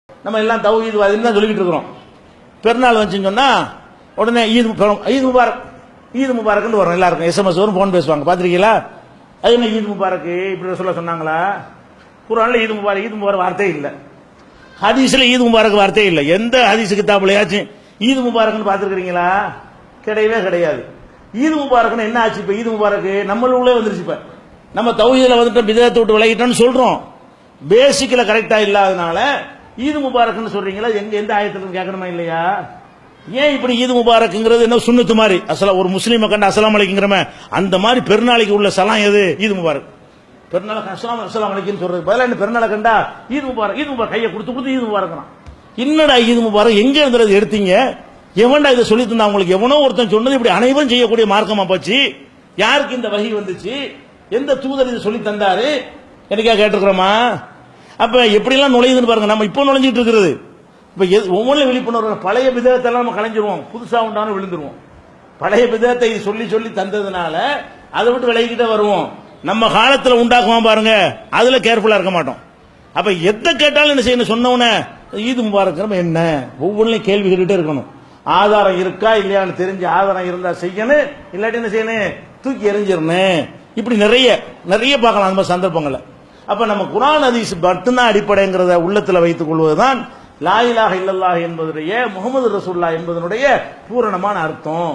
நம்ம எல்லாம் தௌஹீத் வாதின்னு தான் சொல்லிக்கிட்டு இருக்கிறோம். பெருநாள் வந்துச்சுன்னு சொன்னா உடனே ஈத் முபாரக் ஈத் முபாரக்னு வரும். எல்லாருக்கும் SMS வரும், போன் பேசுவாங்க. பாத்திருக்கீங்களா? அது என்ன ஈத் முபாரக் இப்படி சொல்ல சொன்னாங்களா? குர்ஆன்ல ஈத் முபாரக் வார்த்தையே இல்லை. ஹதீஸ்ல ஈத் முபாரக் வார்த்தையே இல்லை. எந்த ஹதீஸ் கிதாபுலயாச்சும் ஈத் முபாரக்னு பார்த்துருக்கீங்களா? கிடையவே கிடையாது. ஈத் முபாரக்னு என்ன ஆச்சு? இப்ப ஈத் முபாரக் நம்மளுக்குள்ளே வந்துருச்சு. இப்ப நம்ம தௌஹீதுல வந்துட்டு பிதஅத்தை விட்டு விலகிட்டோம்னு சொல்றோம். பேசிக்கல கரெக்டா இல்லாதனால ஈத் முபாரக்னு சொல்றீங்களா? எந்த ஆயத்துல கேட்கணுமா இல்லையா? ஏன் இப்படி ஈத் முபாரக்ங்கிறது என்ன சுன்னத்து மாதிரி ஒரு முஸ்லீமை கண்ட அஸ்ஸலாமு அலைக்கும்ங்கறமே அந்த மாதிரி பெருநாளைக்கு உள்ள சலாம் எது? ஈத் முபாரக். பெருநாளுக்கு அஸ்ஸலாமு அலைக்கும் சொல்றது பதிலா என்ன பெருநாளை கண்டா ஈத் முபாரக் கையை கொடுத்து ஈத் முபாரக்னா என்னடா ஈத் முபாரக் எங்க இருந்தது எடுத்தீங்க? எவன்டா இதை சொல்லி தந்தா உங்களுக்கு? எவனோ ஒருத்தன் சொன்னது இப்படி அனைவரும் செய்யக்கூடிய மார்க்கமா போச்சு. யாருக்கு இந்த வஹி வந்துச்சு? எந்த தூதர் இதை சொல்லி தந்தாரு? எனக்கா கேட்டிருக்கிறோமா? அப்ப எப்படி எல்லாம் நுழையுதுன்னு பாருங்க. நம்ம இப்போ நுழைஞ்சிட்டு இருக்கிறது. இப்ப ஒவ்வொன்றும் விழிப்புணர்வு. பழைய பிதஅத்தெல்லாம் நம்ம கலைஞ்சிருவோம், புதுசா உண்டான விழுந்துருவோம். பழைய பிதஅத்தை சொல்லி சொல்லி தந்ததுனால அதை விட்டு விலகிக்கிட்டே வருவோம். நம்ம காலத்துல உண்டாக்குவோம் பாருங்க, அதுல கேர்ஃபுல்லா இருக்க மாட்டோம். அப்ப எதை கேட்டாலும் என்ன செய்யணும்? சொன்னவன ஈத் முபாரக் என்ன ஒவ்வொன்றையும் கேள்வி கேட்டுட்டே இருக்கணும். ஆதாரம் இருக்கா இல்லையான்னு தெரிஞ்சு ஆதாரம் இருந்தா செய்யணும், இல்லாட்டி என்ன செய்யணும்? தூக்கி எறிஞ்சிடணும். இப்படி நிறைய நிறைய பார்க்கலாம் அந்த மாதிரி சந்தர்ப்பங்களை. அப்ப நம்ம குர்ஆன் ஹதீஸ் மட்டும்தான் அடிப்படைங்கிறத உள்ளத்துல வைத்துக் கொள்வதுதான் லா இலாஹ இல்லல்லாஹ் என்பதுடைய முஹம்மது ரசூலுல்லாஹ் என்பதனுடைய பூரணமான அர்த்தம்.